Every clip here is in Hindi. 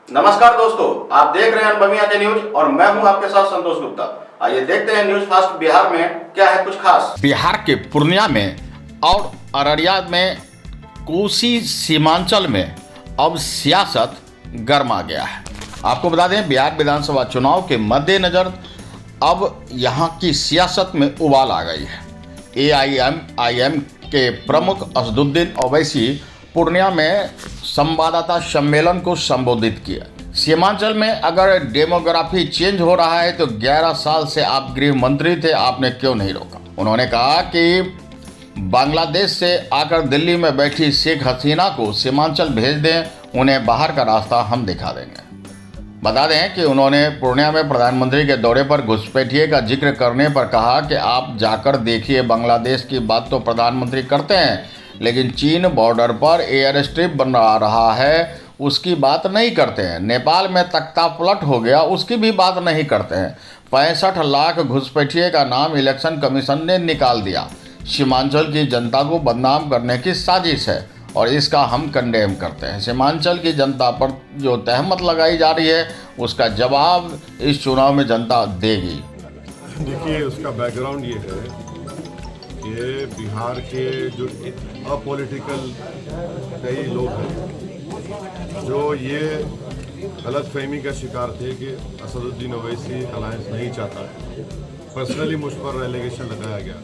नमस्कार दोस्तों, आप देख रहे हैं अनुभवी के न्यूज और मैं हूं आपके साथ संतोष गुप्ता। आइए देखते हैं न्यूज फास्ट बिहार में क्या है कुछ खास। बिहार के पूर्णिया में और अररिया में कोसी सीमांचल में अब सियासत गर्मा गया है। आपको बता दें, बिहार विधानसभा चुनाव के मद्देनजर अब यहां की सियासत में उबाल आ गई है। AIM के प्रमुख असदुद्दीन ओवैसी पूर्णिया में संवाददाता सम्मेलन को संबोधित किया। सीमांचल में अगर डेमोग्राफी चेंज हो रहा है तो 11 साल से आप गृह मंत्री थे, आपने क्यों नहीं रोका। उन्होंने कहा कि बांग्लादेश से आकर दिल्ली में बैठी शेख हसीना को सीमांचल भेज दें, उन्हें बाहर का रास्ता हम दिखा देंगे। बता दें कि उन्होंने पूर्णिया में प्रधानमंत्री के दौरे पर घुसपैठिए का जिक्र करने पर कहा कि आप जाकर देखिए, बांग्लादेश की बात तो प्रधानमंत्री करते हैं, लेकिन चीन बॉर्डर पर एयर स्ट्रिप बन रहा है उसकी बात नहीं करते हैं। नेपाल में तख्ता पलट हो गया, उसकी भी बात नहीं करते हैं। 65 लाख घुसपैठिए का नाम इलेक्शन कमीशन ने निकाल दिया। सीमांचल की जनता को बदनाम करने की साजिश है और इसका हम कंडेम करते हैं। सीमांचल की जनता पर जो तहमत लगाई जा रही है उसका जवाब इस चुनाव में जनता देगी। देखिए, उसका बैकग्राउंड ये है कि बिहार के जो अपॉलिटिकल कई लोग हैं जो ये गलतफहमी का शिकार थे कि असदुद्दीन ओवैसी अलायंस नहीं चाहता। पर्सनली मुझ पर एलिगेशन लगाया गया,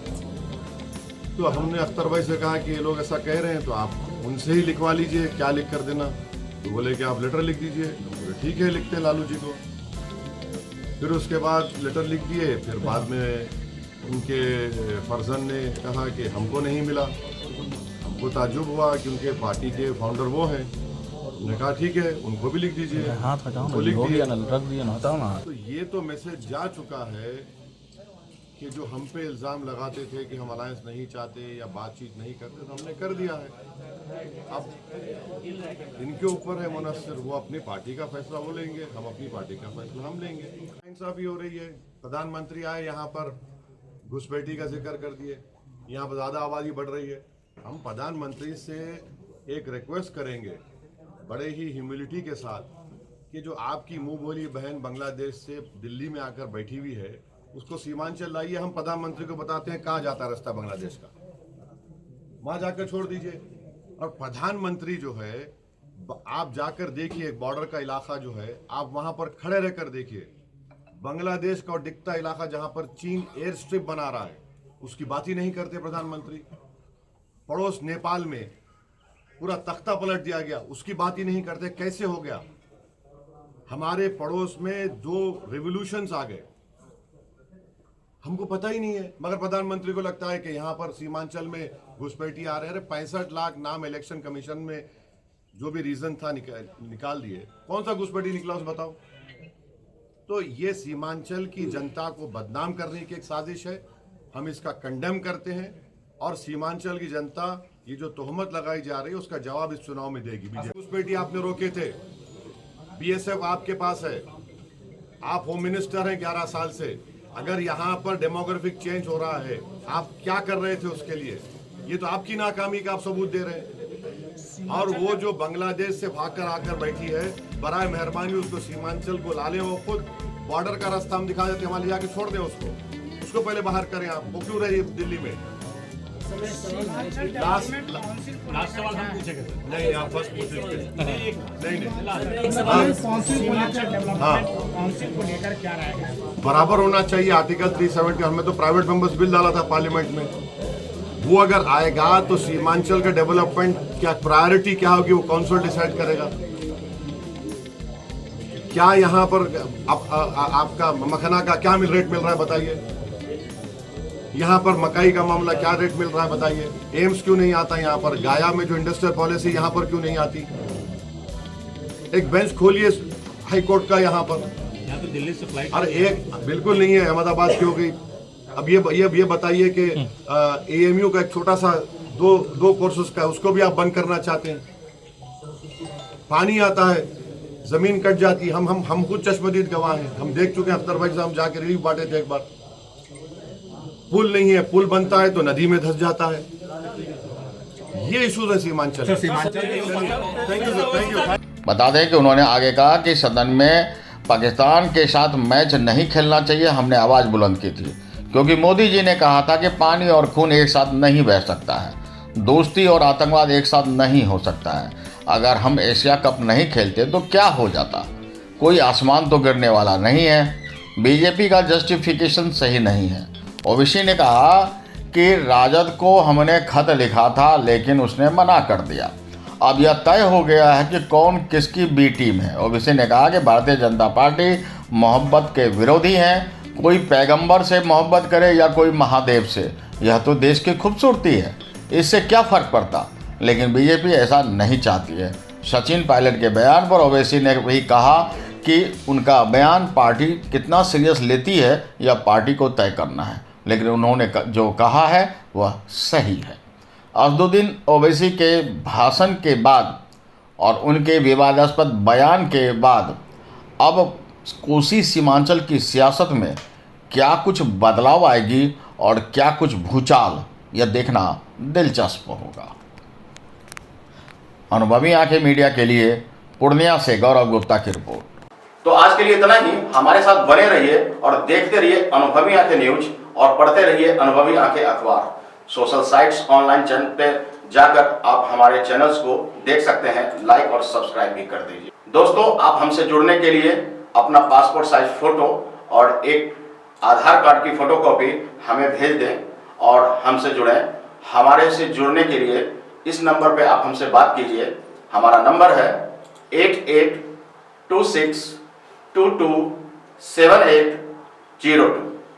तो हमने अख्तर भाई से कहा कि ये लोग ऐसा कह रहे हैं तो आप उनसे ही लिखवा लीजिए, क्या लिख कर देना। तो बोले कि आप लेटर लिख दीजिए। तो बोले ठीक है, लिखते हैं लालू जी को। फिर उसके बाद लेटर लिख दिए। फिर बाद में उनके फर्जन ने कहा कि हमको नहीं मिला। हमको ताज्जुब हुआ कि उनके पार्टी के फाउंडर वो हैं। उन्होंने कहा ठीक है, उनको भी लिख दीजिए। वो लिख दिया, रख दिया ना। तो ये तो मैसेज जा चुका है कि जो हम पे इल्ज़ाम लगाते थे कि हम अलायंस नहीं चाहते या बातचीत नहीं करते, तो हमने कर दिया है। अब इनके ऊपर है मुनस्सिर, वो अपनी पार्टी का फैसला वो लेंगे, हम अपनी पार्टी का फैसला हम लेंगे। इंसाफी हो रही है। प्रधानमंत्री आए यहाँ पर, घुसपैठी का जिक्र कर दिए, यहाँ पर ज़्यादा आबादी बढ़ रही है। हम प्रधानमंत्री से एक रिक्वेस्ट करेंगे बड़े ही ह्यूमिलिटी के साथ कि जो आपकी मुंह बोली बहन बांग्लादेश से दिल्ली में आकर बैठी हुई है उसको सीमांचल लाइए। हम प्रधानमंत्री को बताते हैं कहाँ जाता है रास्ता बांग्लादेश का, वहां जाकर छोड़ दीजिए। और प्रधानमंत्री जो है, आप जाकर देखिए बॉर्डर का इलाका जो है, आप वहां पर खड़े रहकर देखिए। बांग्लादेश का दिखता इलाका जहां पर चीन एयर स्ट्रिप बना रहा है, उसकी बात ही नहीं करते प्रधानमंत्री। पड़ोस नेपाल में पूरा तख्ता पलट दिया गया, उसकी बात ही नहीं करते। कैसे हो गया? हमारे पड़ोस में 2 रिवॉल्यूशंस आ गए, हमको पता ही नहीं है। मगर प्रधानमंत्री को लगता है कि यहाँ पर सीमांचल में घुसपैठी आ रहे हैं। 65 लाख नाम इलेक्शन कमीशन में जो भी रीजन था निकाल दिए। कौन सा घुसपैठी निकला उस बताओ। तो ये सीमांचल की जनता को बदनाम करने की एक साजिश है। हम इसका कंडेम करते हैं और सीमांचल की जनता ये जो तोहमत लगाई जा रही है उसका जवाब इस चुनाव में देगी। घुसपैठी आपने रोके थे, BSF आपके पास है, आप होम मिनिस्टर हैं 11 साल से। अगर यहाँ पर डेमोग्राफिक चेंज हो रहा है, आप क्या कर रहे थे उसके लिए? ये तो आपकी नाकामी का आप सबूत दे रहे हैं। और वो जो बांग्लादेश से भागकर आकर बैठी है, बराए मेहरबानी उसको सीमांचल को ला लें। वो खुद बॉर्डर का रास्ता हम दिखा देते, हमारे जाके छोड़ दें उसको पहले बाहर करें। आप वो क्यों रही दिल्ली में? लास्ट सवाल हम पूछेंगे। नहीं, आप फर्स्ट पूछेंगे। नहीं, काउंसिल को लेकर क्या रहेगा? बराबर होना चाहिए। आर्टिकल 370, हमने तो प्राइवेट मेंबर्स बिल डाला था पार्लियामेंट में। वो अगर आएगा तो सीमांचल का डेवलपमेंट क्या प्रायोरिटी क्या होगी वो काउंसिल डिसाइड करेगा। क्या यहाँ पर आपका मखाना का क्या रेट मिल रहा है बताइए। यहाँ पर मकई का मामला क्या रेट मिल रहा है बताइए। एम्स क्यों नहीं आता यहाँ पर? गाया में जो इंडस्ट्रियल पॉलिसी यहाँ पर क्यों नहीं आती? एक बेंच खोलिए हाई कोर्ट का यहाँ पर। तो दिल्ली से फ्लाइट, अरे एक बिल्कुल नहीं है, अहमदाबाद की हो गई। अब ये बताइए कि AMU का एक छोटा सा दो कोर्सेज का, उसको भी आप बंद करना चाहते हैं। पानी आता है, जमीन कट जाती है। हम खुद चश्मदीद गवाह हैं, हम देख चुके हैं। अख्तर भाई से हम जाके रिलीफ बांटे थे एक बार। पुल नहीं है, पुल बनता है तो नदी में धंस जाता है। ये इशूज है Seemanchal. Thank you sir, thank you. बता दें कि उन्होंने आगे कहा कि सदन में पाकिस्तान के साथ मैच नहीं खेलना चाहिए, हमने आवाज़ बुलंद की थी क्योंकि मोदी जी ने कहा था कि पानी और खून एक साथ नहीं बह सकता है, दोस्ती और आतंकवाद एक साथ नहीं हो सकता है। अगर हम एशिया कप नहीं खेलते तो क्या हो जाता, कोई आसमान तो गिरने वाला नहीं है। बीजेपी का जस्टिफिकेशन सही नहीं है। ओवैसी ने कहा कि राजद को हमने खत लिखा था लेकिन उसने मना कर दिया, अब यह तय हो गया है कि कौन किसकी बी टीम है। ओवैसी ने कहा कि भारतीय जनता पार्टी मोहब्बत के विरोधी हैं, कोई पैगंबर से मोहब्बत करे या कोई महादेव से, यह तो देश की खूबसूरती है, इससे क्या फ़र्क पड़ता। लेकिन बीजेपी ऐसा नहीं चाहती है। सचिन पायलट के बयान पर ओवैसी ने भी कहा कि उनका बयान पार्टी कितना सीरियस लेती है यह पार्टी को तय करना है, लेकिन उन्होंने जो कहा है वह सही है। असदुद्दीन ओवैसी के भाषण के बाद और उनके विवादास्पद बयान के बाद अब कोसी सीमांचल की सियासत में क्या कुछ बदलाव आएगी और क्या कुछ भूचाल, यह देखना दिलचस्प होगा। अनुभवी आंखें मीडिया के लिए पूर्णिया से गौरव गुप्ता की रिपोर्ट। तो आज के लिए इतना ही। हमारे साथ बने रहिए और देखते रहिए अनुभवी आंखें न्यूज और पढ़ते रहिए अनुभवी आंखें अखबार। सोशल साइट्स, ऑनलाइन चैनल पे जाकर आप हमारे चैनल्स को देख सकते हैं, लाइक और सब्सक्राइब भी कर दीजिए। दोस्तों, आप हमसे जुड़ने के लिए अपना पासपोर्ट साइज फोटो और एक आधार कार्ड की फोटोकॉपी हमें भेज दें और हमसे जुड़ें। हमारे से जुड़ने के लिए इस नंबर पे आप हमसे बात कीजिए। हमारा नंबर है 8826227802।